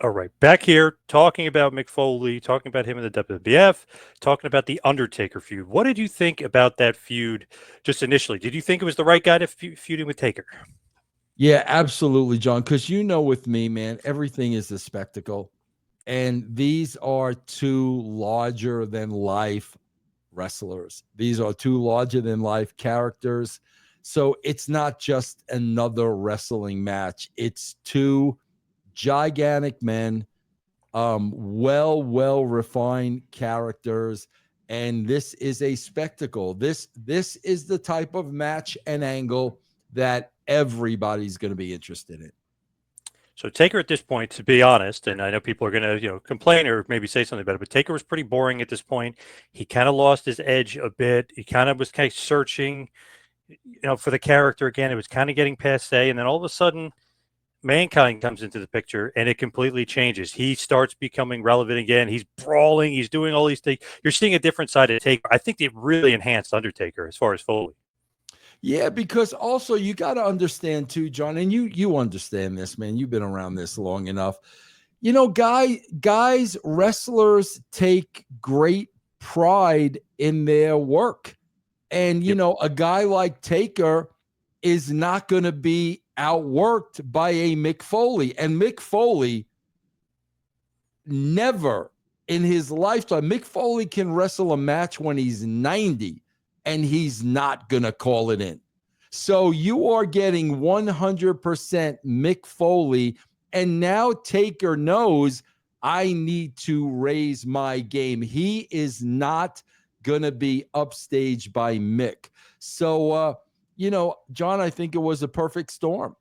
All right, back here talking about Mick Foley, talking about him in the WWF, talking about the Undertaker feud. What did you think about that feud just initially? Did you think it was the right guy to feuding with Taker? Yeah, absolutely, John. Because with me, man, everything is a spectacle. And these are two larger than life wrestlers. These are two larger than life characters. So it's not just another wrestling match. It's two gigantic men, well refined characters, and this is a spectacle. This is the type of match and angle that everybody's going to be interested in. So Taker at this point, to be honest, and I know people are going to complain or maybe say something about it, but Taker was pretty boring at this point. He kind of lost his edge a bit. He kind of was searching, for the character again. It was kind of getting passe, and then all of a sudden, Mankind comes into the picture and it completely changes. He starts becoming relevant again. He's brawling. He's doing all these things. You're seeing a different side of Taker. I think it really enhanced Undertaker as far as Foley. Yeah, because also you got to understand too, John, and you understand this, man. You've been around this long enough. Guys, wrestlers take great pride in their work. And, a guy like Taker is not going to be outworked by a Mick Foley. And Mick Foley never in his lifetime, Mick Foley can wrestle a match when he's 90 and he's not going to call it in. So you are getting 100% Mick Foley. And now Taker knows I need to raise my game. He is not going to be upstaged by Mick. So, John, I think it was a perfect storm.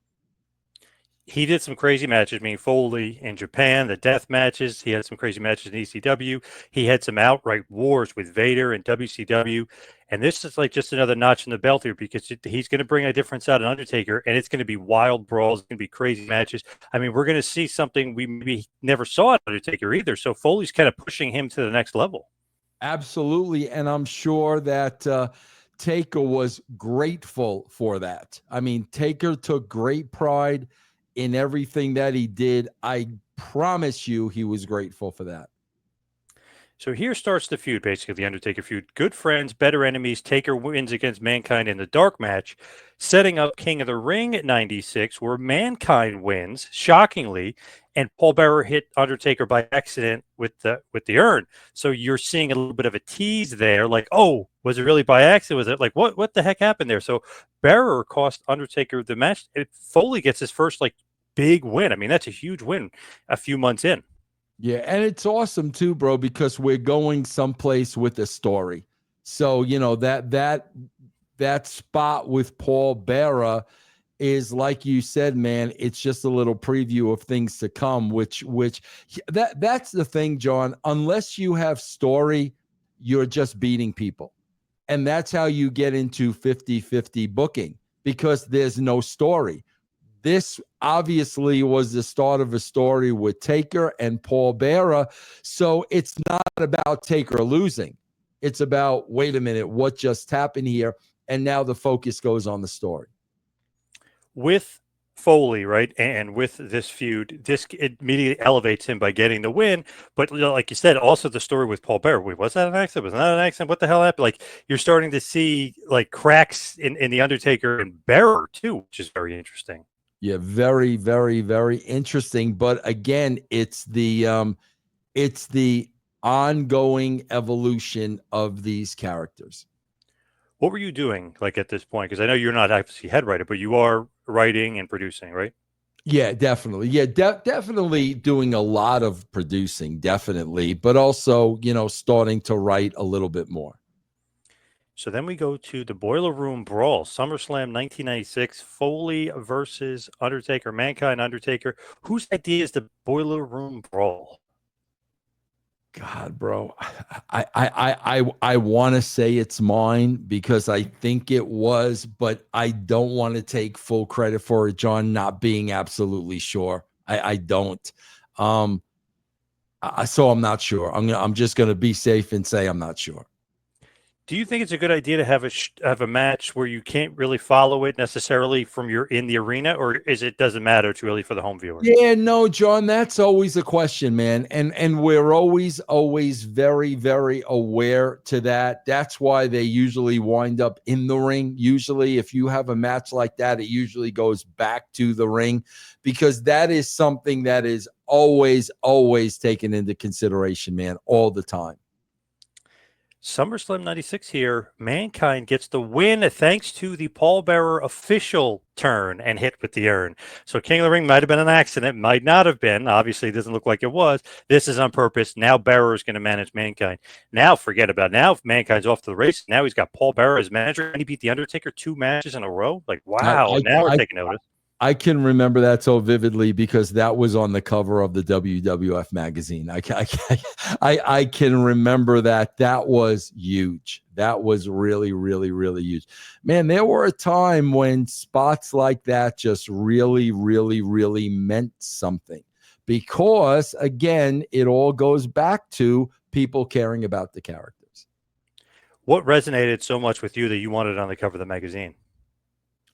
He did some crazy matches. I mean, Foley in Japan, the death matches. He had some crazy matches in ECW. He had some outright wars with Vader and WCW. And this is like just another notch in the belt here because he's going to bring a different side of Undertaker, and it's going to be wild brawls. It's going to be crazy matches. I mean, we're going to see something we maybe never saw at Undertaker either. So Foley's kind of pushing him to the next level. Absolutely. And I'm sure that Taker was grateful for that. I mean, Taker took great pride in everything that he did. I promise you he was grateful for that. So here starts the feud, basically, the Undertaker feud. Good friends, better enemies. Taker wins against Mankind in the dark match, setting up King of the Ring at 96, where Mankind wins, shockingly, and Paul Bearer hit Undertaker by accident with the urn. So you're seeing a little bit of a tease there, like, oh, was it really by accident? Was it like, what the heck happened there? So Bearer cost Undertaker the match. Foley gets his first, big win. I mean, that's a huge win a few months in. Yeah, and it's awesome too, bro, because we're going someplace with a story. So, that spot with Paul Bearer is, like you said, man, it's just a little preview of things to come, which that's the thing, John. Unless you have story, you're just beating people. And that's how you get into 50-50 booking, because there's no story. This obviously was the start of a story with Taker and Paul Bearer. So it's not about Taker losing. It's about, wait a minute, what just happened here? And now the focus goes on the story. With Foley, right, and with this feud, this immediately elevates him by getting the win. But like you said, also the story with Paul Bearer. Wait, was that an accident? Was that an accident? What the hell happened? Like, you're starting to see cracks in the Undertaker and Bearer too, which is very interesting. Yeah, very, very, very interesting. But again, it's the ongoing evolution of these characters. What were you doing at this point? Because I know you're not actually head writer, but you are writing and producing, right? Yeah, definitely. Yeah, definitely doing a lot of producing, definitely, but also, starting to write a little bit more. So then we go to the Boiler Room Brawl, SummerSlam 1996, Foley versus Undertaker, Mankind, Undertaker. Whose idea is the Boiler Room Brawl? God, bro, I want to say it's mine because I think it was, but I don't want to take full credit for it, John, not being absolutely sure. I don't. So I'm not sure. I'm just going to be safe and say I'm not sure. Do you think it's a good idea to have a match where you can't really follow it necessarily from your in the arena, or doesn't matter? It's really for the home viewer? Yeah, no, John, that's always a question, man. And we're always very, very aware to that. That's why they usually wind up in the ring. Usually, if you have a match like that, it usually goes back to the ring, because that is something that is always taken into consideration, man, all the time. SummerSlam 96 here, Mankind gets the win thanks to the pallbearer official turn and hit with the urn. So King of the Ring might have been an accident, might not have been. Obviously, it doesn't look like it was. This is on purpose. Now Bearer is going to manage Mankind. Now forget about it. Now if Mankind's off to the race. Now he's got Paul Bearer as manager, and he beat The Undertaker 2 matches in a row. Like, wow, now we're taking notice. I can remember that so vividly because that was on the cover of the WWF magazine. I can remember that. That was huge. That was really, really, really huge. Man, there were a time when spots like that just really, really, really meant something, because, again, it all goes back to people caring about the characters. What resonated so much with you that you wanted on the cover of the magazine?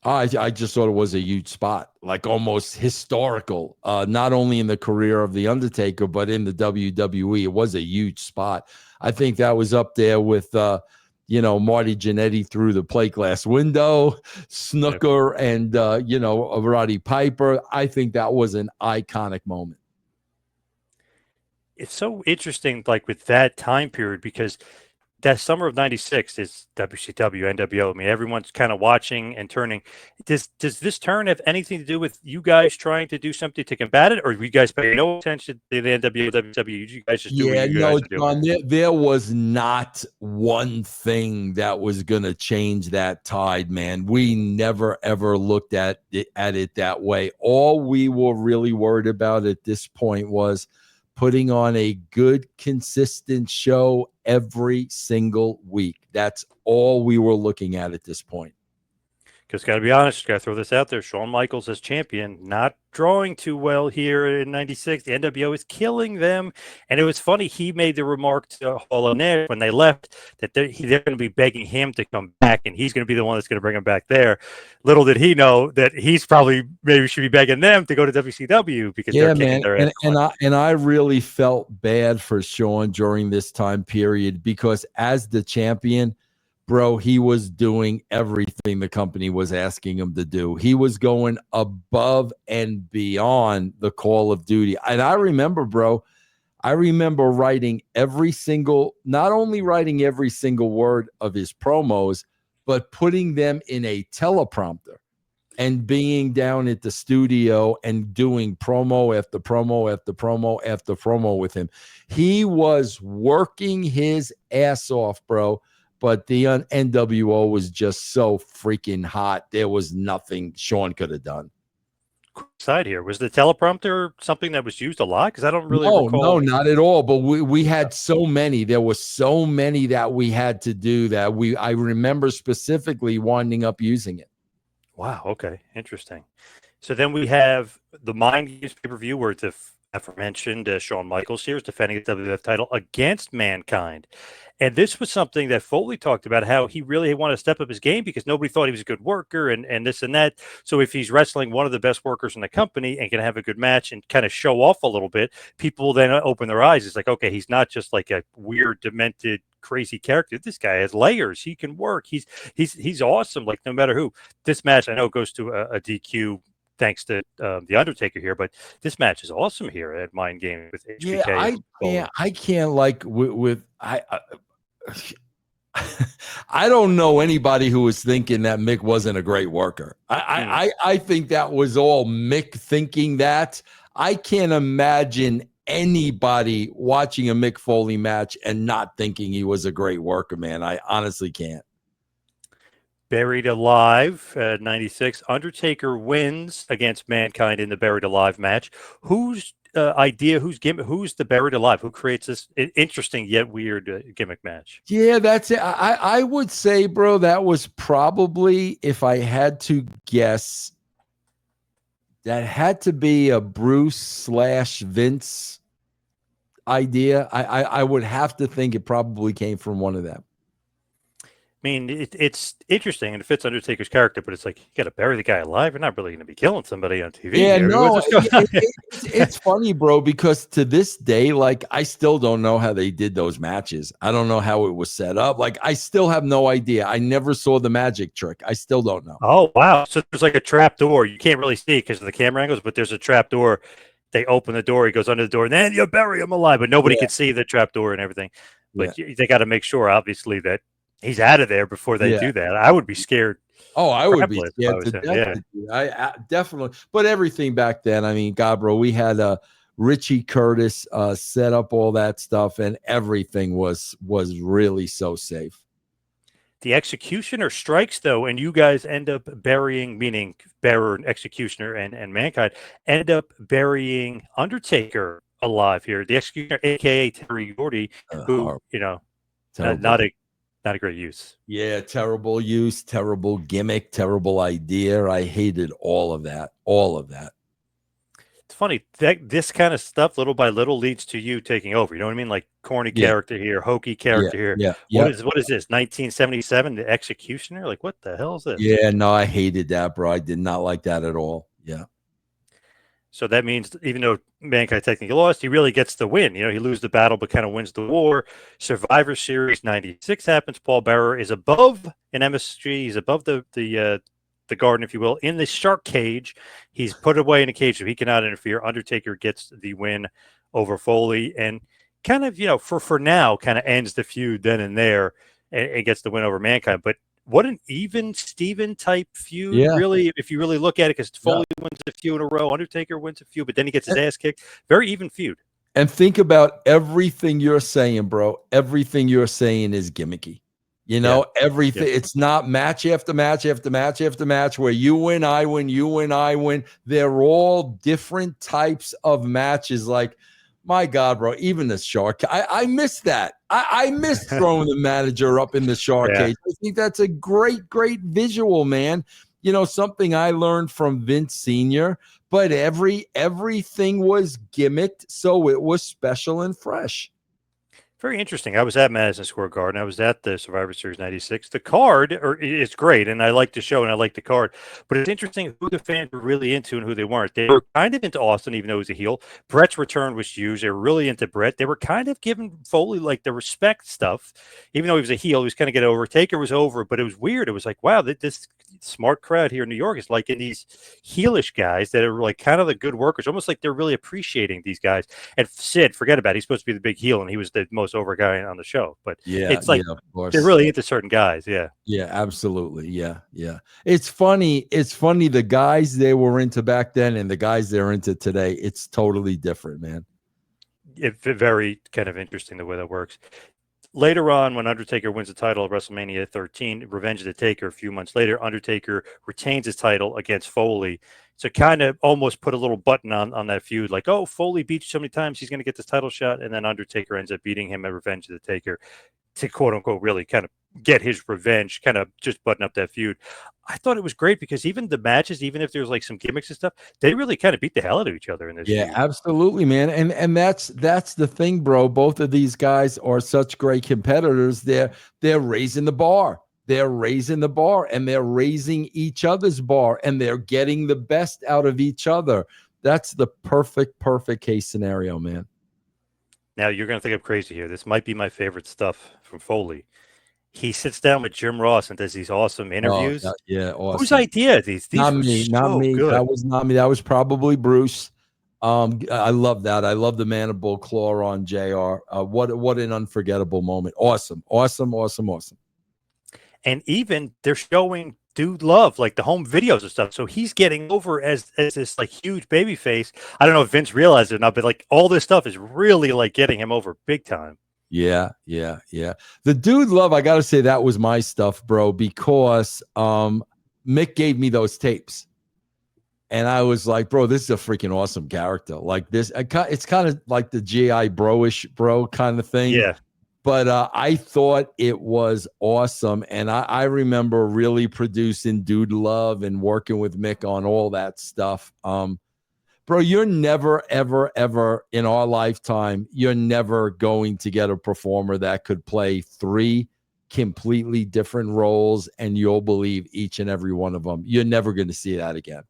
I just thought it was a huge spot, like almost historical, not only in the career of The Undertaker, but in the WWE. It was a huge spot. I think that was up there with, Marty Jannetty through the plate glass window, Snooker, and, Roddy Piper. I think that was an iconic moment. It's so interesting, like with that time period, because that summer of 96 is WCW, NWO. I mean, everyone's kind of watching and turning. Does this turn have anything to do with you guys trying to do something to combat it, or you guys pay no attention to the NWO, WCW? You guys just do what you guys are doing? John, there was not one thing that was going to change that tide, man. We never, ever looked at it that way. All we were really worried about at this point was putting on a good, consistent show every single week. That's all we were looking at this point. Because got to be honest, got to throw this out there. Shawn Michaels as champion, not drawing too well here in 96. The NWO is killing them. And it was funny. He made the remark to Hall and Nash when they left that they're going to be begging him to come back, and he's going to be the one that's going to bring him back there. Little did he know that he's probably maybe should be begging them to go to WCW, because they're kicking their ass. And I really felt bad for Shawn during this time period, because as the champion, bro, he was doing everything the company was asking him to do. He was going above and beyond the call of duty. And I remember, bro, writing not only writing every single word of his promos, but putting them in a teleprompter and being down at the studio and doing promo after promo after promo after promo with him. He was working his ass off, bro. But the NWO was just so freaking hot. There was nothing Shawn could have done. Side here, was the teleprompter something that was used a lot? Because I don't really recall. No, not at all. But we had so many. There were so many that we had to do that I remember specifically winding up using it. Wow. Okay. Interesting. So then we have the Mind Games pay-per-view, where the aforementioned Shawn Michaels here is defending the WWF title against Mankind. And this was something that Foley talked about, how he really wanted to step up his game because nobody thought he was a good worker and this and that. So if he's wrestling one of the best workers in the company and can have a good match and kind of show off a little bit, people will then open their eyes. It's like, okay, he's not just like a weird, demented, crazy character. This guy has layers. He can work. He's awesome. Like, no matter who. This match, I know, goes to a DQ thanks to the Undertaker here, but this match is awesome here at Mind Game with HBK. Yeah, I can't like I don't know anybody who was thinking that Mick wasn't a great worker. I think that was all Mick thinking that. I can't imagine anybody watching a Mick Foley match and not thinking he was a great worker, man. I honestly can't. Buried Alive, 96. Undertaker wins against Mankind in the Buried Alive match. Whose idea, who's the Buried Alive? Who creates this interesting yet weird gimmick match? Yeah, that's it. I would say, bro, that was probably, if I had to guess, that had to be a Bruce/Vince idea. I would have to think it probably came from one of them. mean, it's interesting and it fits Undertaker's character, but it's like you got to bury the guy alive. You're not really going to be killing somebody on TV. Yeah, here. no, What's going on? it's funny, bro, because to this day, like, I still don't know how they did those matches. I don't know how it was set up. Like, I still have no idea. I never saw the magic trick. I still don't know. Oh wow! So there's like a trap door. You can't really see it because of the camera angles, but there's a trap door. They open the door. He goes under the door, and then you bury him alive. But nobody can see the trap door and everything. But they got to make sure, obviously, that he's out of there before they do that. I would be scared. Oh, I would be scared to him. death. I definitely. But everything back then, I mean, God, bro, we had Richie Curtis set up all that stuff, and everything was really so safe. The executioner strikes, though, and you guys end up burying, meaning Bearer and Executioner and Mankind, end up burying Undertaker alive here. The Executioner, a.k.a. Terry Gordy, who, you know, not a great use. Yeah, terrible use, terrible gimmick, terrible idea. I hated all of that. All of that. It's funny that this kind of stuff, little by little, leads to you taking over. You know what I mean? Like corny character here, hokey character here. Yeah. What is this? 1977, the Executioner? Like, what the hell is this? Yeah, no, I hated that, bro. I did not like that at all. Yeah. So that means even though Mankind technically lost, he really gets the win. You know, he loses the battle, but kind of wins the war. Survivor Series 96 happens. Paul Bearer is above an MSG. He's above the garden, if you will, in the shark cage. He's put away in a cage so he cannot interfere. Undertaker gets the win over Foley and kind of, you know, for now, kind of ends the feud then and there and gets the win over Mankind. But what an even Steven type feud, really, if you really look at it, because Foley wins a few in a row, Undertaker wins a few, but then he gets his ass kicked. Very even feud. And think about everything you're saying, bro. Everything you're saying is gimmicky. You know, everything. It's not match after match after match after match where you win, I win, you win, I win. They're all different types of matches. Like, my God, bro, even the shark. I miss that. I miss throwing the manager up in the shark cage. I think that's a great, great visual, man. You know, something I learned from Vince Sr., but everything was gimmicked, so it was special and fresh. Very interesting. I was at Madison Square Garden. I was at the Survivor Series 96. The card it's great, and I like the show, and I like the card. But it's interesting who the fans were really into and who they weren't. They were kind of into Austin, even though he was a heel. Brett's return was huge. They were really into Brett. They were kind of giving Foley, like, the respect stuff. Even though he was a heel, he was kind of getting over. Taker was over, but it was weird. It was like, wow, this smart crowd here in New York is liking these heelish guys that are, like, kind of the good workers. Almost like they're really appreciating these guys. And Sid, forget about it. He's supposed to be the big heel, and he was the most over guy on the show, but it's like they're really into certain guys. Absolutely. Yeah. It's funny the guys they were into back then and the guys they're into today, it's totally different, man. It's very kind of interesting the way that works. Later on, when Undertaker wins the title at WrestleMania 13, Revenge of the Taker, a few months later, Undertaker retains his title against Foley. So kind of almost put a little button on that feud, like, oh, Foley beat you so many times, he's going to get this title shot. And then Undertaker ends up beating him at Revenge of the Taker to, quote unquote, really kind of get his revenge, kind of just button up that feud. I thought it was great because even the matches, even if there's like some gimmicks and stuff, they really kind of beat the hell out of each other in this. Yeah, feud. Absolutely, man. And that's the thing, bro. Both of these guys are such great competitors. They're raising the bar. They're raising the bar and they're raising each other's bar and they're getting the best out of each other. That's the perfect case scenario, man. Now, you're going to think I'm crazy here. This might be my favorite stuff from Foley. He sits down with Jim Ross and does these awesome interviews. Awesome. Whose idea are these? Not me. Good. That was not me. That was probably Bruce. I love that. I love the mandible claw on JR. What an unforgettable moment. Awesome. And even they're showing Dude Love, like the home videos and stuff. So he's getting over as this like huge baby face. I don't know if Vince realized it or not, but like all this stuff is really like getting him over big time. Yeah. The Dude Love, I got to say that was my stuff, bro, because Mick gave me those tapes. And I was like, bro, this is a freaking awesome character. Like this, it's kind of like the G.I. Bro-ish, bro, kind of thing. Yeah. But I thought it was awesome. And I remember really producing Dude Love and working with Mick on all that stuff. Bro, you're never, ever, ever in our lifetime, you're never going to get a performer that could play 3 completely different roles, and you'll believe each and every one of them. You're never going to see that again.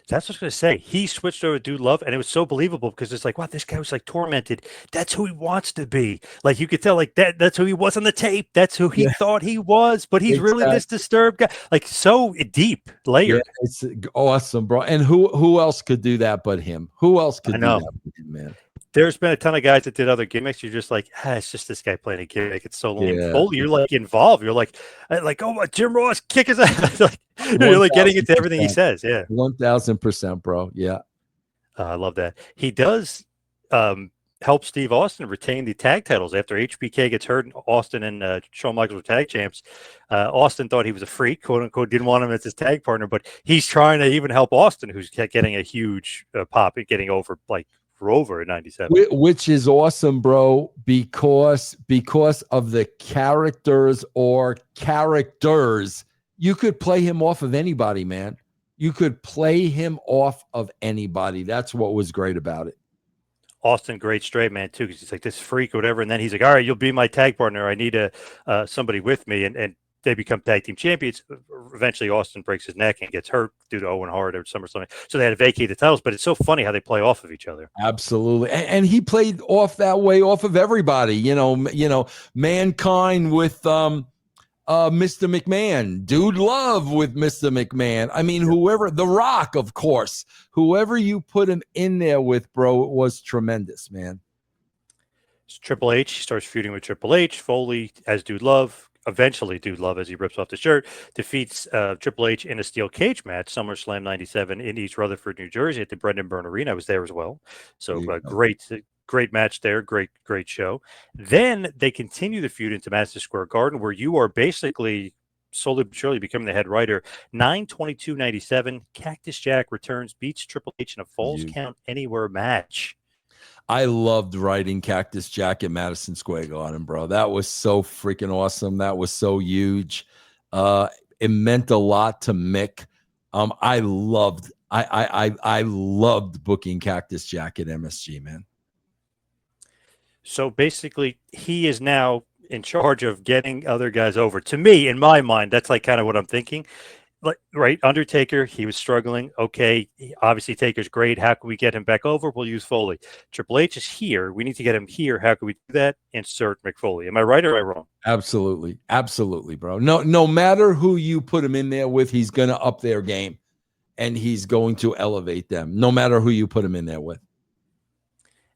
That's what I was going to say. He switched over to Dude Love, and it was so believable because it's like, wow, this guy was like tormented. That's who he wants to be. Like you could tell, like that's who he was on the tape. That's who he thought he was, but he's really this disturbed guy. Like so deep, layered. Yeah, it's awesome, bro. And who else could do that but him? Who else could do that but him, man? There's been a ton of guys that did other gimmicks. You're just like, it's just this guy playing a gimmick. It's so lame. Yeah. Foley, you're like involved. You're like, oh, Jim Ross kick his ass. Like, you're like getting into everything he says. Yeah, 1000%, bro. Yeah, I love that. He does help Steve Austin retain the tag titles after HBK gets hurt. Austin and Shawn Michaels were tag champs. Austin thought he was a freak, quote unquote, didn't want him as his tag partner, but he's trying to even help Austin, who's getting a huge pop at getting over like. Over in 97, which is awesome, bro, because of the characters you could play him off of anybody, man. You could play him off of anybody. That's what was great about it. Austin, great straight man too, because he's like this freak or whatever, and then he's like, all right, you'll be my tag partner. I need somebody with me, and they become tag team champions. Eventually, Austin breaks his neck and gets hurt due to Owen Hart or SummerSlam. So they had to vacate the titles, but it's so funny how they play off of each other. Absolutely. And he played off that way, off of everybody, you know, Mankind with Mr. McMahon, Dude Love with Mr. McMahon. I mean, whoever, The Rock, of course, whoever you put him in there with, bro, it was tremendous, man. Triple H starts feuding with Triple H. Foley as Dude Love. Eventually, Dude Love, as he rips off the shirt, defeats Triple H in a steel cage match, SummerSlam 97 in East Rutherford, New Jersey at the Brendan Byrne Arena. I was there as well. So great match there. Great show. Then they continue the feud into Madison Square Garden, where you are basically slowly but surely becoming the head writer. 9/22/97, Cactus Jack returns, beats Triple H in a Falls Count Anywhere match. I loved writing Cactus Jack at Madison Square Garden, bro. That was so freaking awesome. That was so huge. It meant a lot to Mick. I loved booking Cactus Jack at MSG, man. So basically, he is now in charge of getting other guys over. To me, in my mind, that's like kind of what I'm thinking. Like, right, Undertaker, he was struggling. Okay, obviously Taker's great. How can we get him back over? We'll use Foley. Triple H is here. We need to get him here. How can we do that? Insert Mick Foley. Am I right or am I wrong? Absolutely, bro. No matter who you put him in there with, he's going to up their game, and he's going to elevate them. No matter who you put him in there with.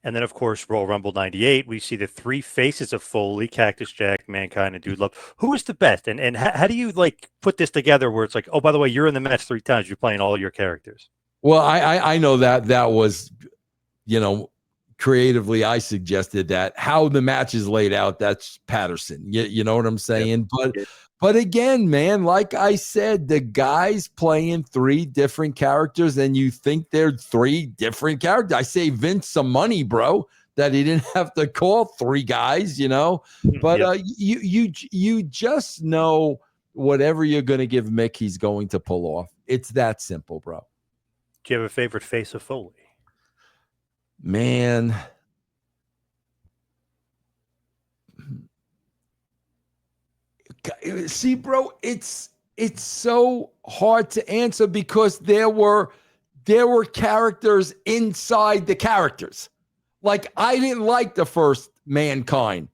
And then, of course, Royal Rumble 98, we see the three faces of Foley, Cactus Jack, Mankind, and Dude Love. Who is the best? And how do you, like, put this together where it's like, oh, by the way, you're in the match 3 times. You're playing all your characters. Well, I know that was, creatively I suggested that. How the match is laid out, that's Patterson. You know what I'm saying? Yep. But again, man, like I said, the guy's playing 3 different characters, and you think they're 3 different characters. I say Vince some money, bro, that he didn't have to call 3 guys, But you just know whatever you're going to give Mick, he's going to pull off. It's that simple, bro. Do you have a favorite face of Foley? Man. See, bro, it's so hard to answer because there were characters inside the characters. Like, I didn't like the first Mankind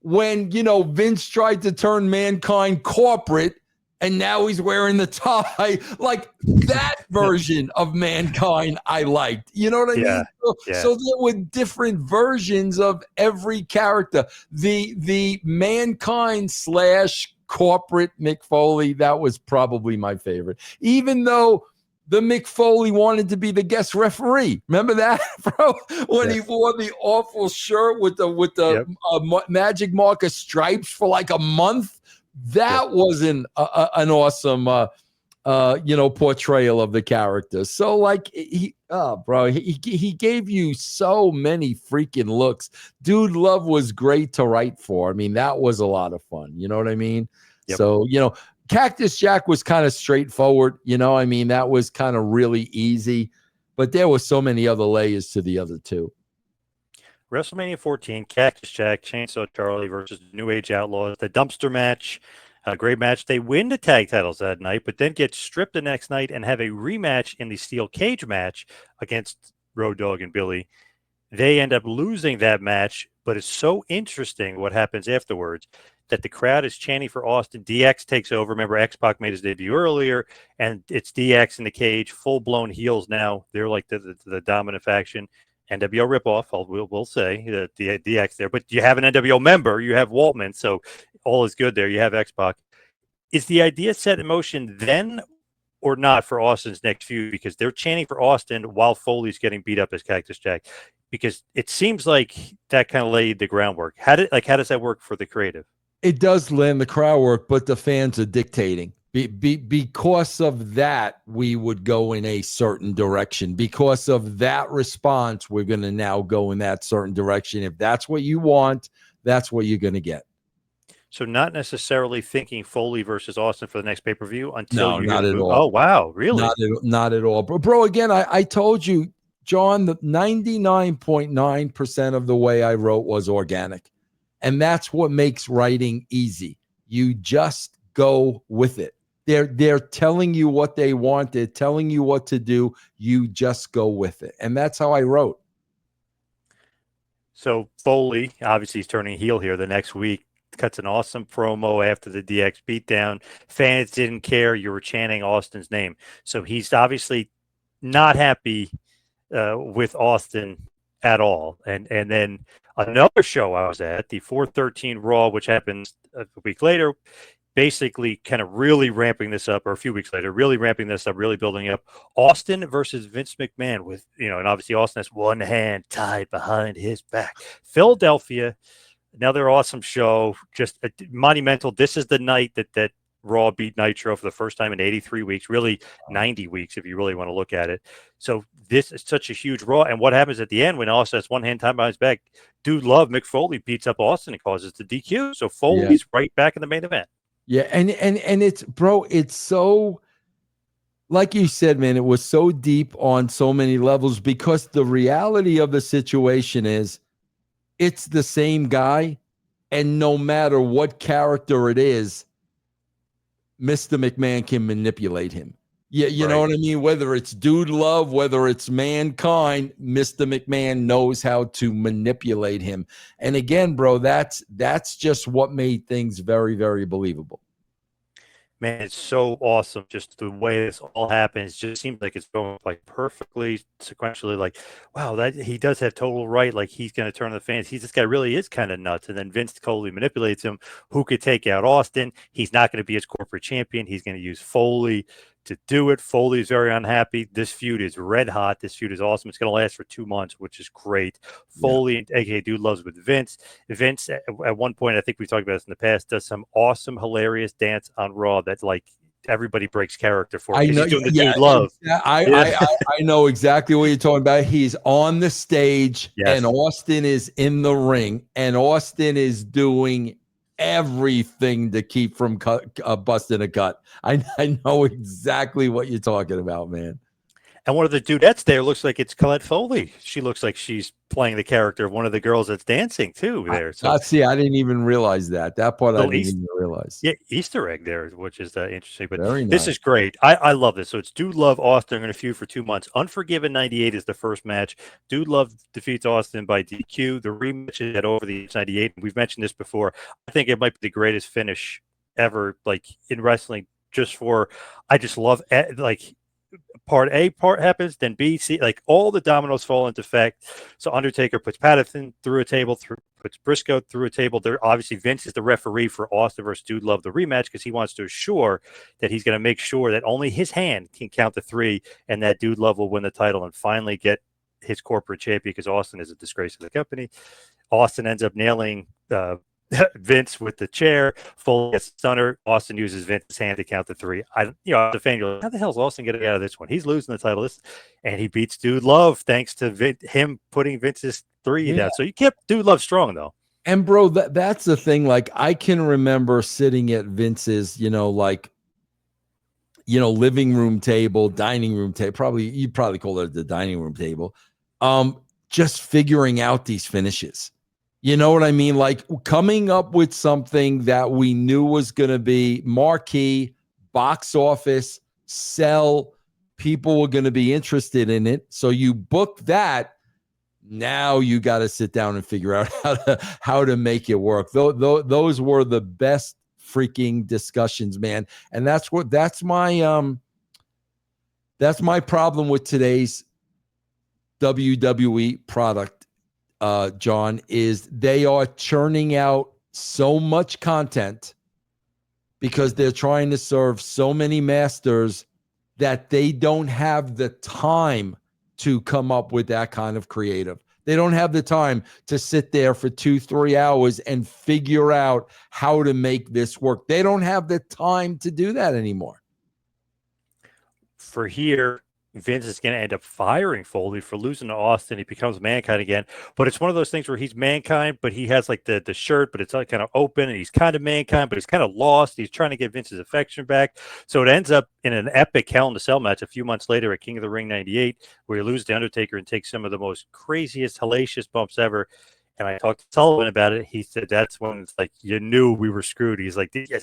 when, Vince tried to turn Mankind corporate and now he's wearing the tie. Like, that version of Mankind I liked. You know what I mean? So there were different versions of every character. The Mankind / corporate Mick Foley, that was probably my favorite. Even though the Mick Foley wanted to be the guest referee. Remember that, bro? When he wore the awful shirt with the magic marker stripes for like a month. That wasn't an awesome, portrayal of the character. So, like, he gave you so many freaking looks. Dude Love was great to write for. I mean, that was a lot of fun. You know what I mean? Yep. So, Cactus Jack was kind of straightforward. That was kind of really easy. But there were so many other layers to the other 2. WrestleMania 14, Cactus Jack, Chainsaw Charlie versus New Age Outlaws, the dumpster match, a great match. They win the tag titles that night, but then get stripped the next night and have a rematch in the steel cage match against Road Dogg and Billy. They end up losing that match, but it's so interesting what happens afterwards that the crowd is chanting for Austin. DX takes over. Remember, X-Pac made his debut earlier, and it's DX in the cage, full-blown heels now. They're like the dominant faction. NWO ripoff, we'll say, the DX there. But you have an NWO member. You have Waltman, so all is good there. You have X-Pac. Is the idea set in motion then or not for Austin's next feud? Because they're chanting for Austin while Foley's getting beat up as Cactus Jack. Because it seems like that kind of laid the groundwork. How does that work for the creative? It does lend the crowd work, but the fans are dictating. Because of that, we would go in a certain direction. Because of that response, we're going to now go in that certain direction. If that's what you want, that's what you're going to get. So not necessarily thinking Foley versus Austin for the next pay-per-view until not at all. Oh, wow. Really? Not at all. Bro, again, I told you, John, the 99.9% of the way I wrote was organic. And that's what makes writing easy. You just go with it. They're telling you what they want. They're telling you what to do. You just go with it. And that's how I wrote. So Foley, obviously he's turning heel here the next week, cuts an awesome promo after the DX beatdown. Fans didn't care. You were chanting Austin's name. So he's obviously not happy with Austin at all. And then another show I was at, the 413 Raw, which happens a week later, basically kind of really ramping this up, or a few weeks later, really ramping this up, really building up. Austin versus Vince McMahon with, and obviously Austin has one hand tied behind his back. Philadelphia, another awesome show, just monumental. This is the night that Raw beat Nitro for the first time in 83 weeks, really 90 weeks if you really want to look at it. So this is such a huge Raw. And what happens at the end when Austin has one hand tied behind his back? Dude love Mick Foley beats up Austin and causes the DQ. So Foley's right back in the main event. Yeah, and it's, bro, it's so, like you said, man, it was so deep on so many levels, because the reality of the situation is it's the same guy, and no matter what character it is, Mr. McMahon can manipulate him. Yeah, you know what I mean? Whether it's Dude Love, whether it's Mankind, Mr. McMahon knows how to manipulate him. And again, bro, that's just what made things very, very believable. Man, it's so awesome. Just the way this all happens just seems like it's going like perfectly sequentially. Like, wow, that he does have total right. Like, he's going to turn the fans. This guy really is kind of nuts. And then Vince totally manipulates him. Who could take out Austin? He's not going to be his corporate champion. He's going to use Foley to do it. Foley is very unhappy. This feud is red hot. This feud is awesome. It's going to last for 2 months, which is great. Foley, aka Dude Loves with Vince. Vince, at one point, I think we talked about this in the past, does some awesome, hilarious dance on Raw that's like everybody breaks character for. I know, he's doing the Dude Love. I know exactly what you're talking about. He's on the stage, and Austin is in the ring, and Austin is doing everything to keep from busting a cut. I know exactly what you're talking about, man. And one of the dudettes there looks like it's Colette Foley. She looks like she's playing the character of one of the girls that's dancing too there. So see, I didn't even realize that. That part I didn't even realize. Yeah, Easter egg there, which is interesting. But Very this nice. is great. I love this. So it's Dude Love, Austin. They're going to feud for 2 months. Unforgiven 98 is the first match. Dude Love defeats Austin by DQ. The rematch is at Over the Edge 98. We've mentioned this before. I think it might be the greatest finish ever, like in wrestling. I just love like. Part A part happens, then B, C, like all the dominoes fall into effect. So Undertaker puts Patterson through a table, puts Briscoe through a table. There, obviously, Vince is the referee for Austin versus Dude Love, the rematch, because he wants to assure that he's going to make sure that only his hand can count to 3, and that Dude Love will win the title and finally get his corporate champion, because Austin is a disgrace to the company. Austin ends up nailing Vince with the chair. Foley gets stunner. Austin uses Vince's hand to count to 3. As a fan, you're like, how the hell is Austin getting out of this one? He's losing the title. And he beats Dude Love thanks to him putting Vince's 3 down. So you kept Dude Love strong, though. And bro, that's the thing. Like, I can remember sitting at Vince's, living room table, dining room table. You'd probably call it the dining room table. just figuring out these finishes. You know what I mean? Like coming up with something that we knew was going to be marquee, box office, sell, people were going to be interested in it. So you book that. Now you got to sit down and figure out how to make it work. Those were the best freaking discussions, man. And that's my problem with today's WWE product, John, is they are churning out so much content because they're trying to serve so many masters that they don't have the time to come up with that kind of creative. They don't have the time to sit there for 2-3 hours and figure out how to make this work. They don't have the time to do that anymore. For here, Vince is going to end up firing Foley for losing to Austin. He becomes Mankind again, but it's one of those things where he's Mankind, but he has like the shirt, but it's like kind of open, and he's kind of Mankind, but he's kind of lost. He's trying to get Vince's affection back. So it ends up in an epic Hell in a Cell match a few months later at King of the Ring 98, where he loses to Undertaker and takes some of the most craziest, hellacious bumps ever. And I talked to Sullivan about it. He said that's when it's like, you knew we were screwed. He's like, did you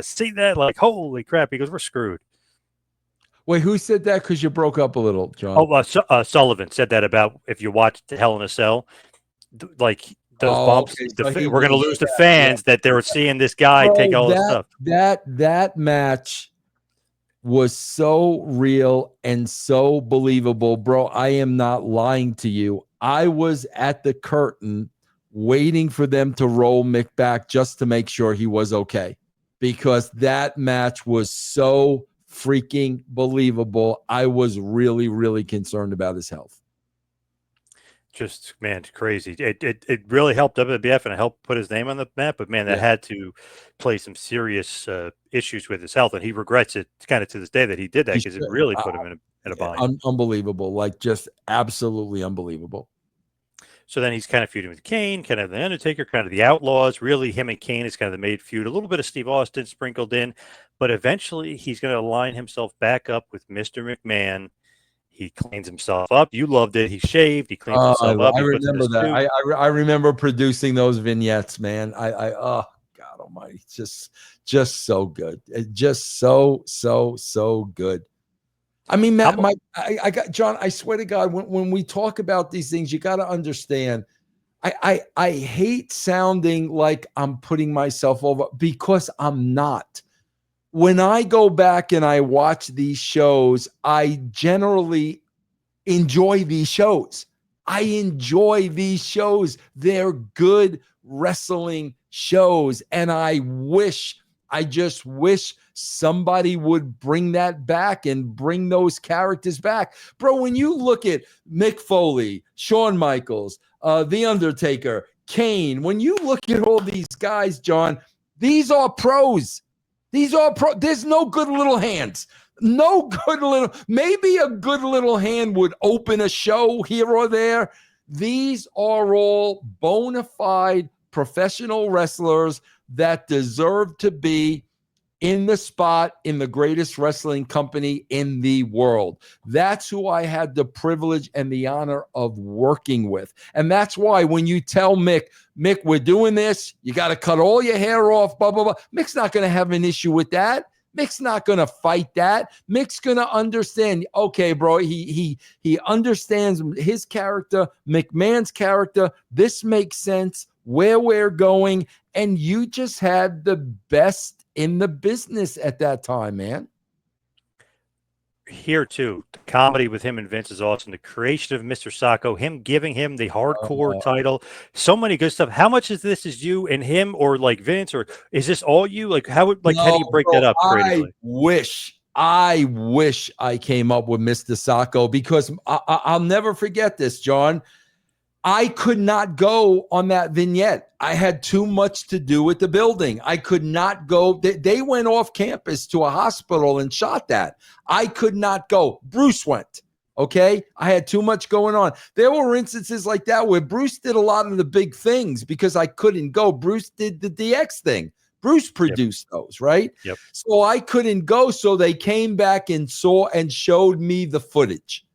see that? Like, holy crap. He goes, we're screwed. Wait, who said that? Because you broke up a little, John. Oh, Sullivan said that about if you watch Hell in a Cell, like those bumps, okay. We're going to lose the fans that they were seeing this guy take all this stuff. That match was so real and so believable, bro. I am not lying to you. I was at the curtain waiting for them to roll Mick back just to make sure he was okay, because that match was so freaking believable. I was really, really concerned about his health. Just, man, crazy. It really helped WWF and it helped put his name on the map, but man, that had to play some serious issues with his health, and he regrets it kind of to this day that he did that, because it really put him in a bind. Unbelievable, like just absolutely unbelievable. So then he's kind of feuding with Kane, kind of the Undertaker, kind of the Outlaws. Really, him and Kane is kind of the main feud. A little bit of Steve Austin sprinkled in, but eventually he's going to align himself back up with Mr. McMahon. He cleans himself up. You loved it. He shaved. He cleans himself up. I remember that. I remember producing those vignettes, man. Oh God Almighty, just so good. Just so good. I mean, Matt, I got John. I swear to God, when we talk about these things, you got to understand. I hate sounding like I'm putting myself over, because I'm not. When I go back and I watch these shows, I generally enjoy these shows. I enjoy these shows. They're good wrestling shows, and I just wish somebody would bring that back and bring those characters back. Bro, when you look at Mick Foley, Shawn Michaels, The Undertaker, Kane, when you look at all these guys, John, these are pros. These are There's no good little hands. Maybe a good little hand would open a show here or there. These are all bona fide professional wrestlers that deserve to be in the spot in the greatest wrestling company in the world. That's who I had the privilege and the honor of working with. And that's why when you tell Mick, we're doing this, you got to cut all your hair off, blah, blah, blah. Mick's not going to have an issue with that. Mick's not going to fight that. Mick's going to understand, okay, bro, he understands his character, McMahon's character. This makes sense, where we're going. And you just had the best in the business at that time, man. Here too, the comedy with him and Vince is awesome. The creation of Mr. Sacco, him giving him the hardcore title, so many good stuff. How much is this is you and him, or like Vince, or is this all you? Like how do you break that up creatively? I wish I came up with Mr. Sacco, because I'll never forget this, John. I could not go on that vignette. I had too much to do with the building. I could not go. They went off campus to a hospital and shot that. I could not go. Bruce went. Okay. I had too much going on. There were instances like that where Bruce did a lot of the big things because I couldn't go. Bruce did the DX thing. Bruce produced those, right? Yep. So I couldn't go. So they came back and saw and showed me the footage.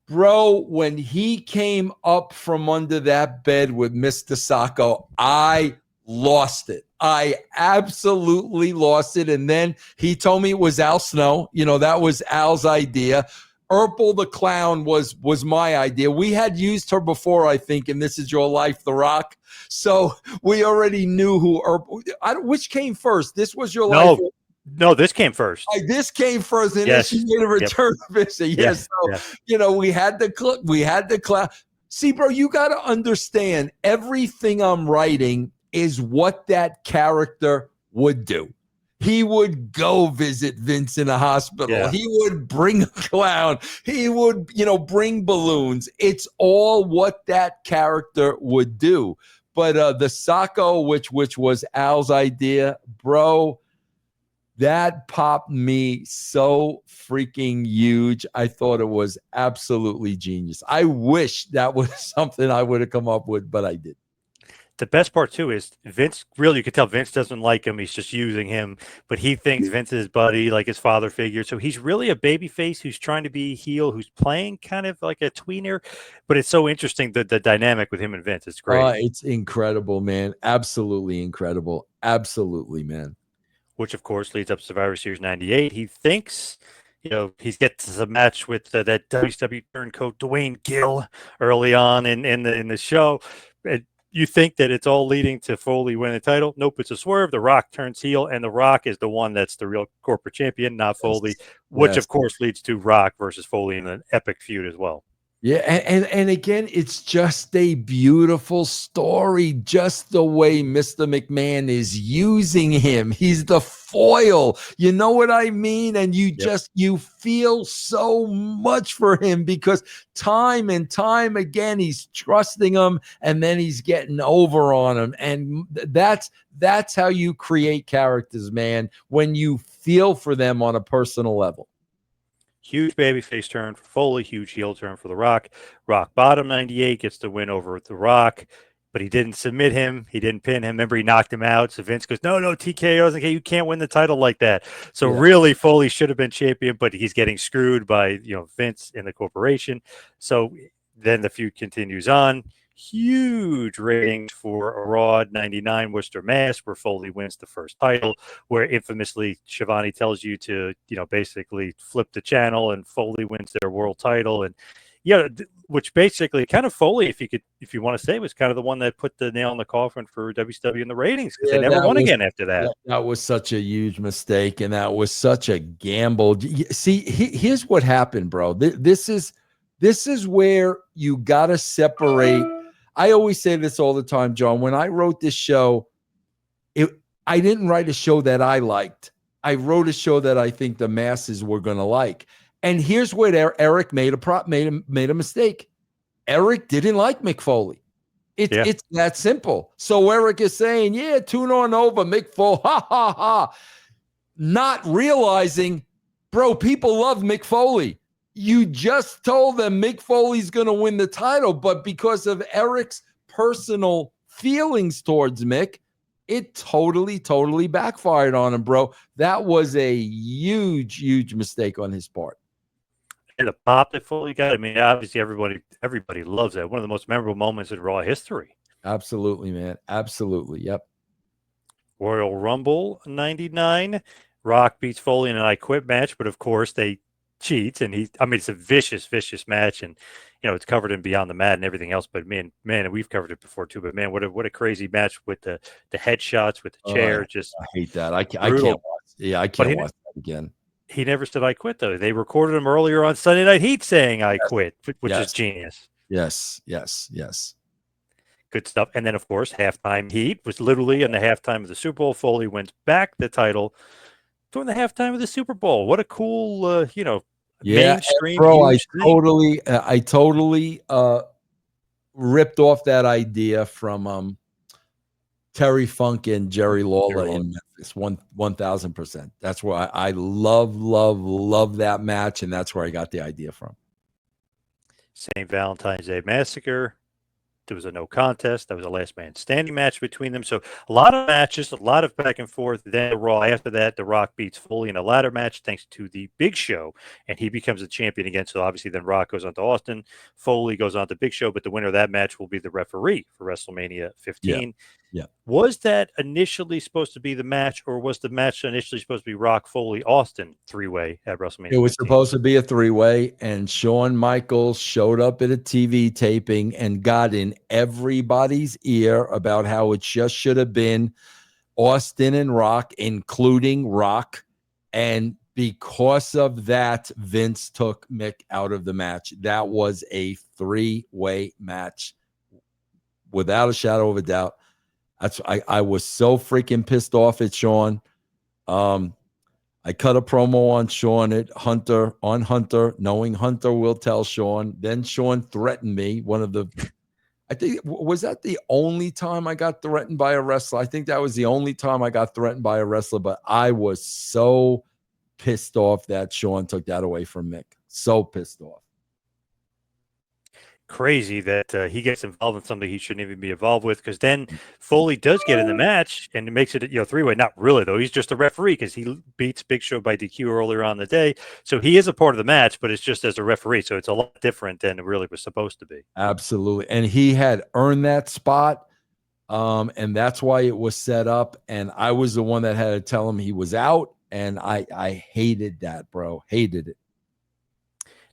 Bro, when he came up from under that bed with Mr. Sacco, I lost it. I absolutely lost it. And then he told me it was Al Snow. You know, that was Al's idea. Urkel the Clown was my idea. We had used her before, I think, in This Is Your Life, The Rock. So we already knew who Urkel. Which came first? This Was Your Life? No, this came first. This came first, and then she made a return visit. Yes, so you know, we had the clown. See, bro, you got to understand, everything I'm writing is what that character would do. He would go visit Vince in a hospital. Yeah. He would bring a clown. He would, you know, bring balloons. It's all what that character would do. But the Sacco, which was Al's idea, bro, that popped me so freaking huge. I thought it was absolutely genius. I wish that was something I would have come up with, but I didn't. The best part, too, is Vince, really, you could tell Vince doesn't like him. He's just using him, but he thinks Vince is his buddy, like his father figure. So he's really a babyface who's trying to be heel, who's playing kind of like a tweener. But it's so interesting, the dynamic with him and Vince. It's great. It's incredible, man. Absolutely incredible. Absolutely, man. Which, of course, leads up to Survivor Series 98. He thinks, you know, he gets a match with that WCW turncoat Dwayne Gill early on in the show. You think that it's all leading to Foley winning the title. Nope, it's a swerve. The Rock turns heel, and The Rock is the one that's the real corporate champion, not Foley, which, of course, leads to Rock versus Foley in an epic feud as well. Yeah, and again, it's just a beautiful story, just the way Mr. McMahon is using him. He's the foil. You know what I mean? And you you feel so much for him because time and time again, he's trusting him and then he's getting over on him. And that's how you create characters, man, when you feel for them on a personal level. Huge babyface turn for Foley, huge heel turn for The Rock. Rock bottom 98 gets the win over The Rock, but he didn't submit him. He didn't pin him. Remember, he knocked him out. So Vince goes, no, TKO. Okay, you can't win the title like that. So really, Foley should have been champion, but he's getting screwed by, you know, Vince and the corporation. So then the feud continues on. Huge ratings for Raw 99 Worcester, Mass, where Foley wins the first title, where infamously Schiavone tells you to, you know, basically flip the channel and Foley wins their world title. And which basically kind of Foley, if you want to say, was kind of the one that put the nail in the coffin for WCW in the ratings, because they never won again after that. That was such a huge mistake, and that was such a gamble. See, here's what happened, bro. This is where you got to separate. I always say this all the time, John. When I wrote this show, I didn't write a show that I liked. I wrote a show that I think the masses were going to like. And here's where Eric made a mistake. Eric didn't like Mick Foley. It's that simple. So Eric is saying, yeah, tune on over Mick Foley. Ha, ha, ha. Not realizing, bro, people love Mick Foley. You just told them Mick Foley's going to win the title, but because of Eric's personal feelings towards Mick, it totally backfired on him, bro. That was a huge mistake on his part. And the pop that Foley got, I mean, obviously everybody loves that. One of the most memorable moments in Raw history. Absolutely, man. Absolutely. Yep. Royal Rumble 99. Rock beats Foley in an I Quit match, but of course they cheats, and it's a vicious match, and you know, it's covered in Beyond the Mat and everything else, but man, and we've covered it before too, but man, what a crazy match with the headshots with the chair. I hate that. I can't watch. Yeah, I can't watch that again. He never said I quit, though. They recorded him earlier on Sunday Night Heat saying I quit, which is genius. Yes. Good stuff. And then, of course, halftime Heat was literally in the halftime of the Super Bowl. Foley wins back the title during the halftime of the Super Bowl. What a cool, mainstream. Bro, I totally ripped off that idea from Terry Funk and Jerry Lawler in Memphis. 1,000%. That's where I love that match, and that's where I got the idea from. St. Valentine's Day Massacre. There was a no contest. That was a last man standing match between them. So a lot of matches, a lot of back and forth. Then Raw after that, The Rock beats Foley in a ladder match thanks to the Big Show, and he becomes a champion again. So obviously then Rock goes on to Austin. Foley goes on to Big Show, but the winner of that match will be the referee for WrestleMania 15. Yeah. Was that initially supposed to be the match, or was the match initially supposed to be Rock, Foley, Austin three-way at WrestleMania 15? It was supposed to be a three-way, and Shawn Michaels showed up at a TV taping and got in everybody's ear about how it just should have been Austin and Rock, including Rock. And because of that, Vince took Mick out of the match. That was a three-way match, without a shadow of a doubt. I was so freaking pissed off at Shawn. I cut a promo on Shawn at Hunter, knowing Hunter will tell Shawn. Then Shawn threatened me. I think, was that the only time I got threatened by a wrestler? I think that was the only time I got threatened by a wrestler, but I was so pissed off that Shawn took that away from Mick. So pissed off. Crazy that he gets involved in something he shouldn't even be involved with, because then Foley does get in the match and it makes it three-way. Not really though, he's just a referee because he beats Big Show by DQ earlier on in the day, so he is a part of the match, but it's just as a referee, so it's a lot different than it really was supposed to be. Absolutely. And he had earned that spot, and that's why it was set up, and I was the one that had to tell him he was out, and I hated that, bro. Hated it.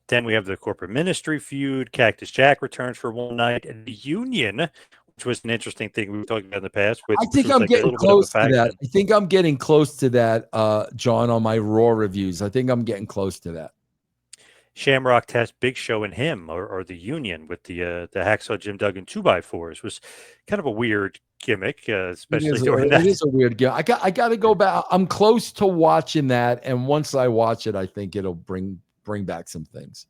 Then we have the corporate ministry feud. Cactus Jack returns for one night, and the Union, which was an interesting thing we were talking about in the past. I think I'm getting close to that. I think I'm getting close to that, John, on my Raw reviews. I think I'm getting close to that. Shamrock test Big Show and him, or the Union with the Hacksaw Jim Duggan 2x4s was kind of a weird gimmick, especially during that. It is a weird gimmick. I got to go back. I'm close to watching that, and once I watch it, I think it'll bring back some things.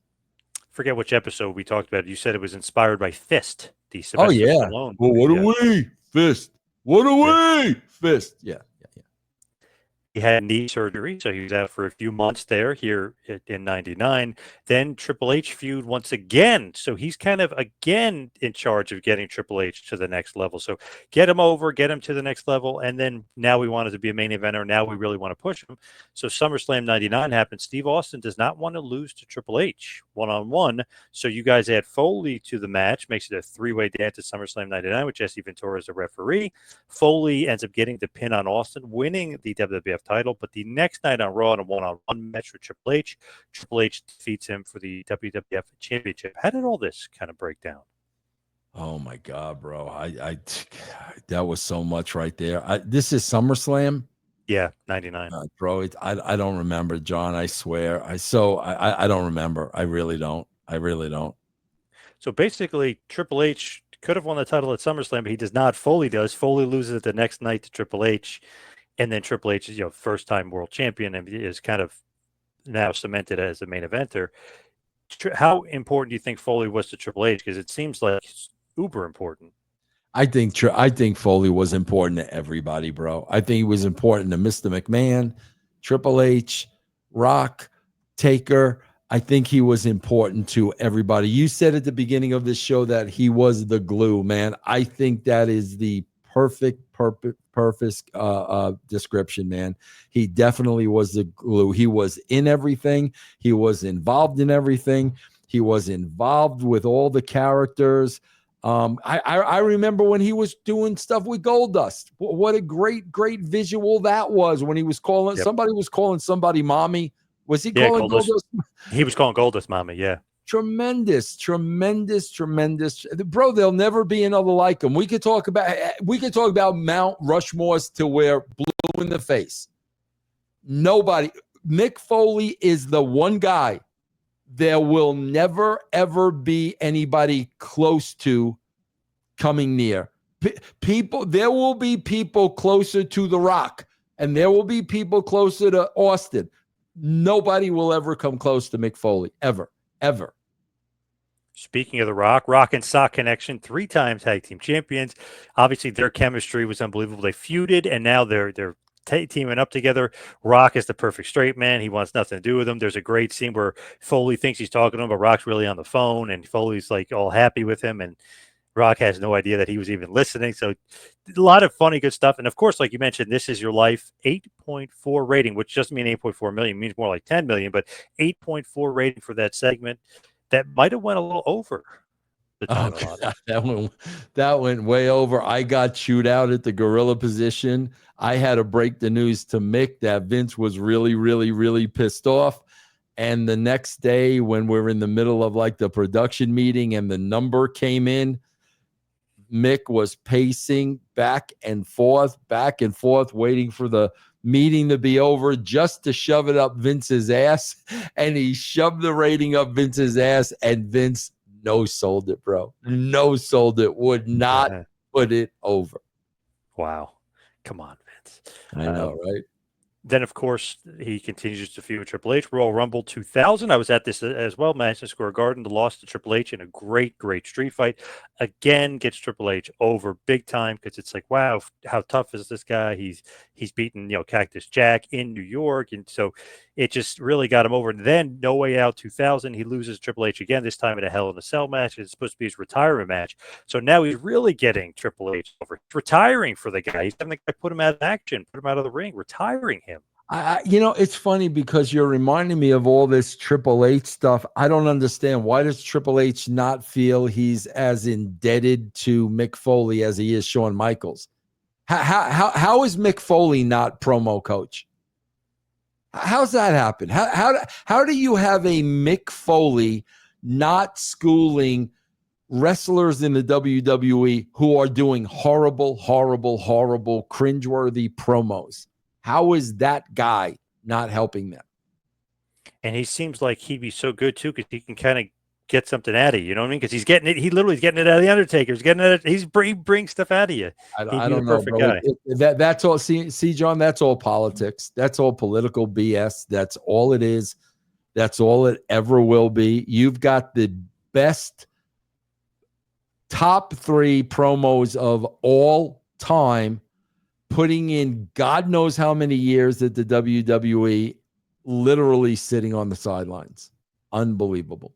Forget which episode we talked about. You said it was inspired by Fist. The Sylvester Stallone. Well, what are we? Fist. What are we? Fist. Yeah. He had knee surgery, so he was out for a few months there here in 99. Then Triple H feud once again. So he's kind of again in charge of getting Triple H to the next level. So get him over, get him to the next level. And then now we want it to be a main eventer. Now we really want to push him. So SummerSlam 99 happens. Steve Austin does not want to lose to Triple H one-on-one. So you guys add Foley to the match, makes it a three-way dance at SummerSlam 99 with Jesse Ventura as a referee. Foley ends up getting the pin on Austin, winning the WWF title, but the next night on Raw in a one-on-one match with Triple H defeats him for the WWF Championship. How did all this kind of break down? Oh my God, bro! I that was so much right there. This is SummerSlam. Yeah, 99. Bro, I don't remember, John. I swear. I don't remember. I really don't. So basically, Triple H could have won the title at SummerSlam, but he does not. Foley does. Foley loses it the next night to Triple H. And then Triple H is, first-time world champion and is kind of now cemented as a main eventer. How important do you think Foley was to Triple H? Because it seems like it's uber important. I think Foley was important to everybody, bro. I think he was important to Mr. McMahon, Triple H, Rock, Taker. I think he was important to everybody. You said at the beginning of this show that he was the glue, man. I think that is the perfect description, man. He definitely was the glue. He was in everything. He was involved in everything. He was involved with all the characters. I remember when he was doing stuff with Goldust. What a great visual that was when he was calling somebody was calling somebody mommy. Was he calling Goldust? He was calling Goldust mommy. Yeah. Tremendous. Bro, there'll never be another like him. We could talk about Mount Rushmore's till we're blue in the face. Nobody. Mick Foley is the one guy there will never, ever be anybody close to coming near. There will be people closer to The Rock, and there will be people closer to Austin. Nobody will ever come close to Mick Foley, ever. Speaking of The Rock and Sock connection, 3-time tag team champions. Obviously, their chemistry was unbelievable. They feuded, and now they're teaming up together. Rock is the perfect straight man. He wants nothing to do with him. There's a great scene where Foley thinks he's talking to him, but Rock's really on the phone, and Foley's like all happy with him. And Rock has no idea that he was even listening. So a lot of funny, good stuff. And of course, like you mentioned, This Is Your Life, 8.4 rating, which doesn't mean 8.4 million, means more like 10 million, but 8.4 rating for that segment. That might have went a little over the time Oh, allotted. that went way over. I got chewed out at the gorilla position. I had to break the news to Mick that Vince was really, really, really pissed off. And the next day, when we're in the middle of like the production meeting and the number came in, Mick was pacing back and forth, waiting for the meeting to be over just to shove it up Vince's ass. And he shoved the rating up Vince's ass, and Vince no sold it, bro. No sold it. Would not put it over. Wow. Come on, Vince. I know, right? Then, of course, he continues to feud with Triple H. Royal Rumble 2000. I was at this as well. Madison Square Garden. The loss to Triple H in a great, great street fight. Again, gets Triple H over big time because it's like, wow, how tough is this guy? He's beaten, Cactus Jack in New York. And so it just really got him over. And then No Way Out 2000, he loses Triple H again, this time in a Hell in a Cell match. It's supposed to be his retirement match. So now he's really getting Triple H over. He's retiring for the guy. He's having the guy put him out of action, put him out of the ring, retiring him. It's funny because you're reminding me of all this Triple H stuff. I don't understand. Why does Triple H not feel he's as indebted to Mick Foley as he is Shawn Michaels? How is Mick Foley not promo coach? How's that happen? How do you have a Mick Foley not schooling wrestlers in the WWE who are doing horrible, horrible, horrible, cringeworthy promos? How is that guy not helping them? And he seems like he'd be so good too, because he can kind of get something out of you. You know what I mean? Because he's getting it. He literally is getting it out of the Undertaker. He's getting it. He brings stuff out of you. I don't know, bro. That's all. See, John. That's all politics. That's all political BS. That's all it is. That's all it ever will be. You've got the best top 3 promos of all time, putting in God knows how many years at the WWE, literally sitting on the sidelines. Unbelievable.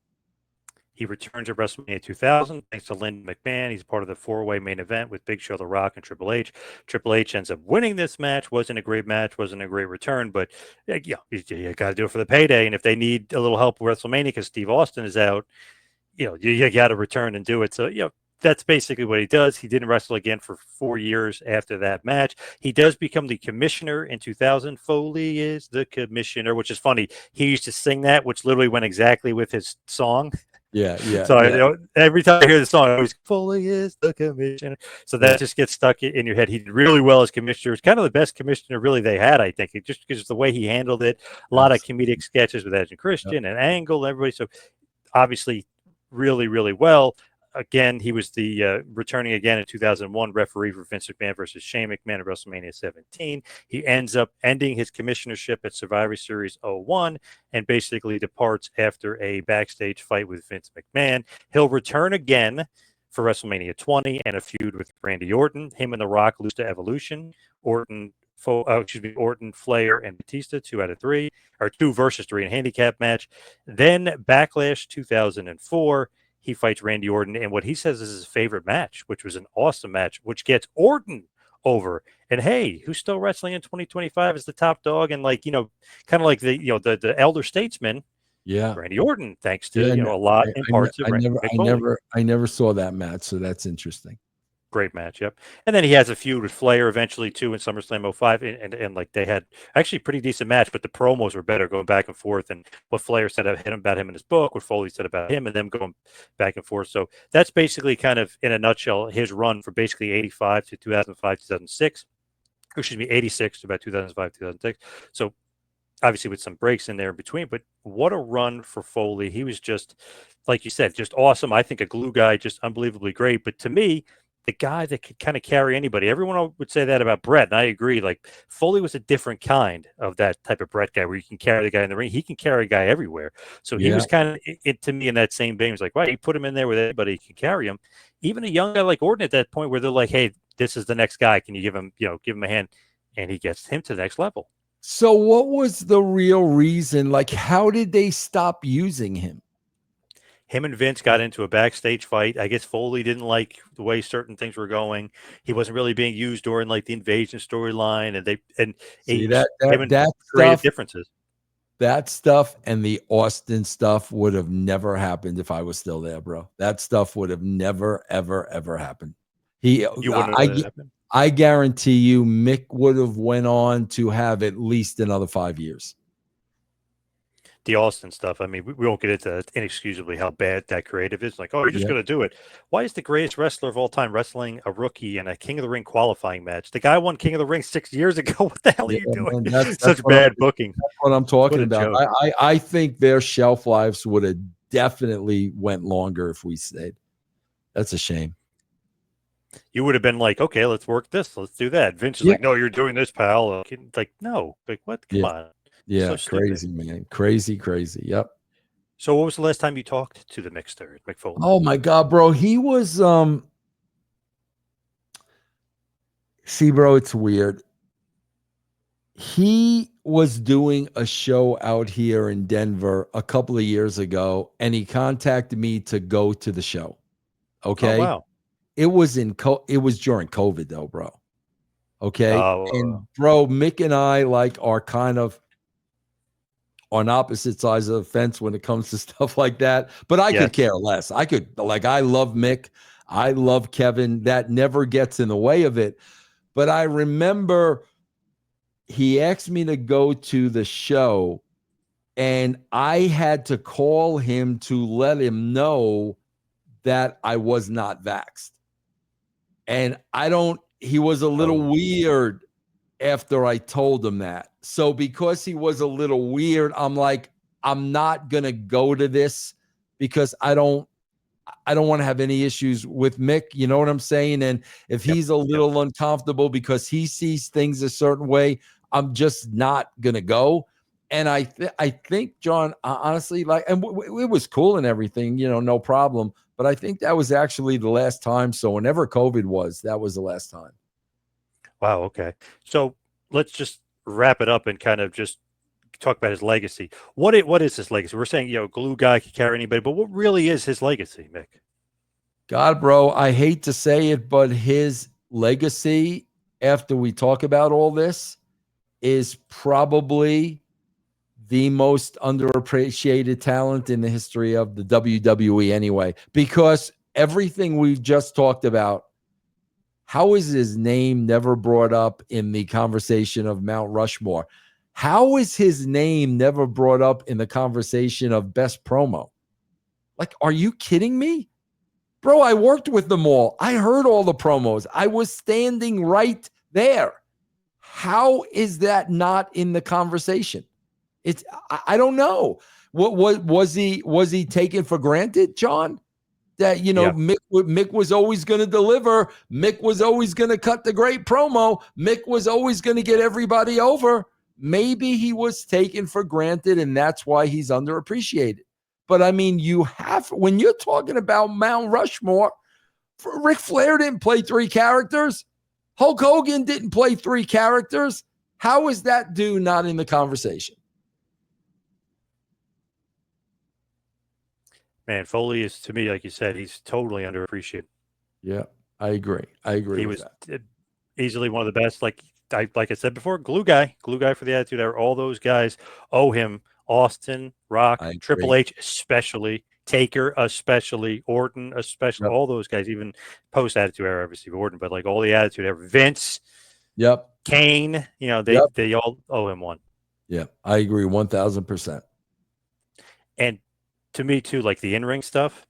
He returns at WrestleMania 2000 thanks to Lyndon McMahon. He's part of the 4-way main event with Big Show, The Rock, and Triple H. Triple H ends up winning this match. Wasn't a great match, wasn't a great return, but you got to do it for the payday. And if they need a little help with WrestleMania because Steve Austin is out, you got to return and do it. So, that's basically what he does. He didn't wrestle again for 4 years after that match. He does become the commissioner in 2000. Foley is the commissioner, which is funny. He used to sing that, which literally went exactly with his song. Yeah. So every time I hear the song, I always, Foley is the commissioner. So that just gets stuck in your head. He did really well as commissioner. It's kind of the best commissioner really they had, I think. It just because of the way he handled it. A lot of comedic sketches with Edge and Christian and Angle, everybody. So obviously really, really well. Again, he was the returning again in 2001 referee for Vince McMahon versus Shane McMahon at WrestleMania 17. He ends up ending his commissionership at Survivor Series 01 and basically departs after a backstage fight with Vince McMahon. He'll return again for WrestleMania 20 and a feud with Randy Orton. Him and The Rock lose to Evolution. Orton, Flair, and Batista, 2 out of 3, or 2 versus 3 in a handicap match. Then Backlash 2004. He fights Randy Orton in what he says is his favorite match, which was an awesome match, which gets Orton over. And hey, who's still wrestling in 2025 as the top dog and kind of like the elder statesman, Randy Orton, thanks to a lot in parts of I never saw that match, so that's interesting. Great match, yep. And then he has a feud with Flair eventually too in SummerSlam 05, and like they had actually a pretty decent match, but the promos were better going back and forth, and what Flair said about him in his book, what Foley said about him, and them going back and forth. So that's basically kind of in a nutshell his run for basically 85 to 2005, 2006, or excuse me, 86 to about 2005, 2006. So obviously with some breaks in there in between, but what a run for Foley. He was just, like you said, just awesome. I think a glue guy, just unbelievably great. But to me, the guy that could kind of carry anybody. Everyone would say that about Brett, and I agree. Like Foley was a different kind of that type of Brett guy where you can carry the guy in the ring. He can carry a guy everywhere. So he was kind of, to me, in that same vein. He was like, wow, you put him in there with anybody, he can carry him. Even a young guy like Orton at that point where they're like, hey, this is the next guy. Can you give him a hand? And he gets him to the next level. So what was the real reason? Like, how did they stop using him? him and Vince got into a backstage fight. I guess Foley didn't like the way certain things were going. He wasn't really being used during like the invasion storyline, and See him and that created stuff, differences. that stuff, and the Austin stuff would have never happened if I was still there, bro. That stuff would have never, ever, ever happened. You wouldn't have let it happen. I guarantee you, Mick would have went on to have at least another 5 years. The Austin stuff, I mean, we won't get into that inexcusably how bad that creative is. Like, oh, you're just going to do it. Why is the greatest wrestler of all time wrestling a rookie in a King of the Ring qualifying match? The guy won King of the Ring 6 years ago. What the hell are you doing? Man, that's such bad booking. That's what I'm talking about. I think their shelf lives would have definitely went longer if we stayed. That's a shame. You would have been like, okay, let's work this. Let's do that. Vince is like, no, you're doing this, pal. Like, no. Like, what? Come on. Yeah, so crazy, man. Crazy. Yep. So what was the last time you talked to the Mick Foley? Oh my God, bro. He was see, bro, it's weird. He was doing a show out here in Denver a couple of years ago, and he contacted me to go to the show. Okay. Oh, wow. It was during COVID though, bro. Okay. And bro, Mick and I are kind of on opposite sides of the fence when it comes to stuff like that. But I could care less. I love Mick. I love Kevin. That never gets in the way of it. But I remember he asked me to go to the show, and I had to call him to let him know that I was not vaxxed. And he was a little weird after I told him that. So because he was a little weird, I'm like, I'm not going to go to this because I don't want to have any issues with Mick. You know what I'm saying? And if he's a little uncomfortable because he sees things a certain way, I'm just not going to go. And I think, John, honestly, and it was cool and everything, no problem. But I think that was actually the last time. So whenever COVID was, that was the last time. Wow. Okay. So let's just wrap it up and kind of just talk about his legacy. What is his legacy? We're saying, glue guy can carry anybody, but what really is his legacy, Mick? God, bro, I hate to say it, but his legacy, after we talk about all this, is probably the most underappreciated talent in the history of the WWE anyway, because everything we've just talked about, how is his name never brought up in the conversation of Mount Rushmore? How is his name never brought up in the conversation of best promo? Like, are you kidding me? Bro, I worked with them all. I heard all the promos. I was standing right there. How is that not in the conversation? I don't know. What was he taken for granted, John? That, Mick was always going to deliver. Mick was always going to cut the great promo. Mick was always going to get everybody over. Maybe he was taken for granted, and that's why he's underappreciated. But I mean, when you're talking about Mount Rushmore, Ric Flair didn't play 3 characters. Hulk Hogan didn't play 3 characters. How is that dude not in the conversation? Man, Foley is, to me, like you said, he's totally underappreciated. Yeah, I agree. He was easily one of the best. Like I said before, glue guy for the Attitude Era. All those guys owe him. Austin, Rock, Triple H, especially Taker, especially Orton, especially all those guys. Even post Attitude Era, obviously Orton, but like all the Attitude Era, Vince, Kane. They all owe him one. Yeah, I agree 1,000%. And to me too, like the in-ring stuff,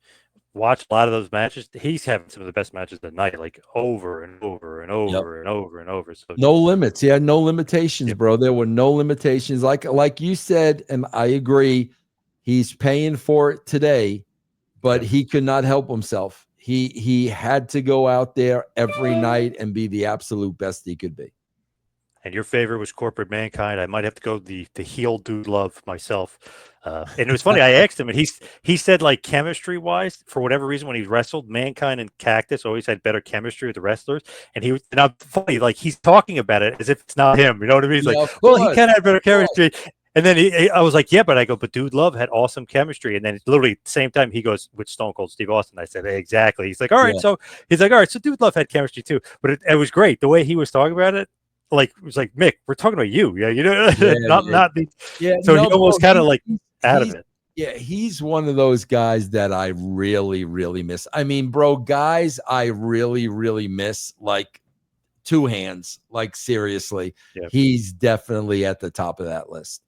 watch a lot of those matches. He's having some of the best matches of the night, like over and over and over and over and over. So no limits. He had no limitations, bro. There were no limitations. Like you said, and I agree, he's paying for it today, but he could not help himself. He had to go out there every night and be the absolute best he could be. And your favorite was Corporate Mankind. I might have to go the heel dude love myself. And it was funny. I asked him, and he said, like, chemistry wise, for whatever reason, when he wrestled, Mankind and Cactus always had better chemistry with the wrestlers. And I'm funny, like he's talking about it as if it's not him. You know what I mean? He's like, well, he kind of had better chemistry. And then I was like, yeah, but I go, but Dude Love had awesome chemistry. And then literally at the same time, he goes with Stone Cold Steve Austin. I said, hey, exactly. He's like, all right. Yeah. So he's like, all right. So Dude Love had chemistry too. But it was great. The way he was talking about it, like, it was like, Mick, we're talking about you. Yeah. You know, not the. Yeah. So no, he almost kind of like out of it. Yeah, he's one of those guys that I really, really miss. I mean, bro, guys I really, really miss, like two hands, like seriously. Yeah. He's definitely at the top of that list.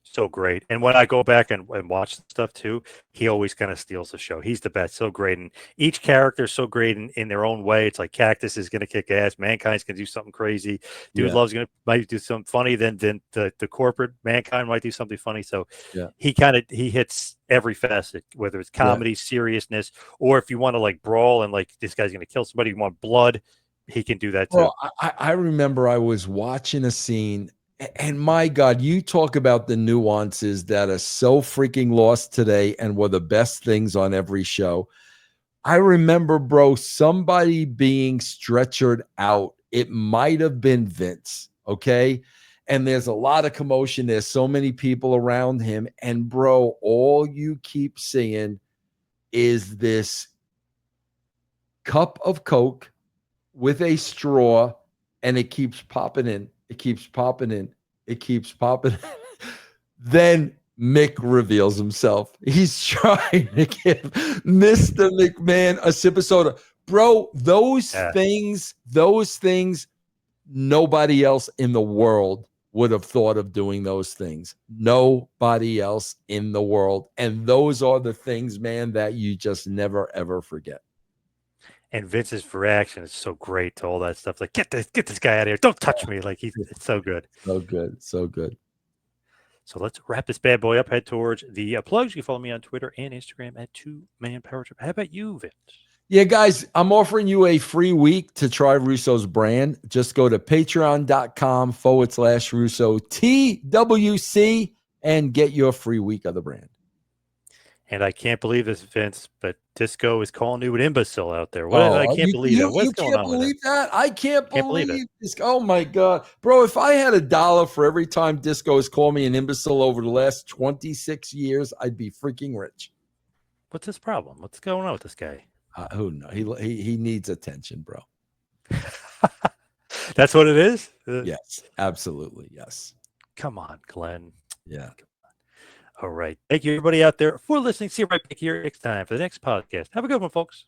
So great. And when I go back and watch stuff too, he always kind of steals the show. He's the best. So great. And each character is so great in their own way. It's like Cactus is going to kick ass. Mankind's going to do something crazy. Dude Love's might do something funny. Then the corporate Mankind might do something funny. So he hits every facet, whether it's comedy, seriousness, or if you want to like brawl and like this guy's going to kill somebody, you want blood, he can do that too. Well, I remember I was watching a scene. And my God, you talk about the nuances that are so freaking lost today and were the best things on every show. I remember, bro, somebody being stretchered out. It might have been Vince, okay? And there's a lot of commotion. There's so many people around him. And, bro, all you keep seeing is this cup of Coke with a straw, and it keeps popping in. It keeps popping in. It keeps popping in. Then Mick reveals himself. He's trying to give Mr. McMahon a sip of soda. Bro, those things, nobody else in the world would have thought of doing those things. Nobody else in the world. And those are the things, man, that you just never, ever forget. And Vince's reaction is so great to all that stuff. Like, get this guy out of here. Don't touch me. Like, it's so good. So good. So good. So let's wrap this bad boy up. Head towards the plugs. You can follow me on Twitter and Instagram at 2Man Power Trip. How about you, Vince? Yeah, guys, I'm offering you a free week to try Russo's brand. Just go to patreon.com/Russo TWC and get your free week of the brand. And I can't believe this, Vince, but Disco is calling you an imbecile out there. I can't believe that. What's going on with that? I can't believe this. Oh, my God. Bro, if I had $1 for every time Disco has called me an imbecile over the last 26 years, I'd be freaking rich. What's his problem? What's going on with this guy? Who knows? He needs attention, bro. That's what it is? Yes, absolutely. Yes. Come on, Glenn. Yeah. All right. Thank you, everybody out there, for listening. See you right back here next time for the next podcast. Have a good one, folks.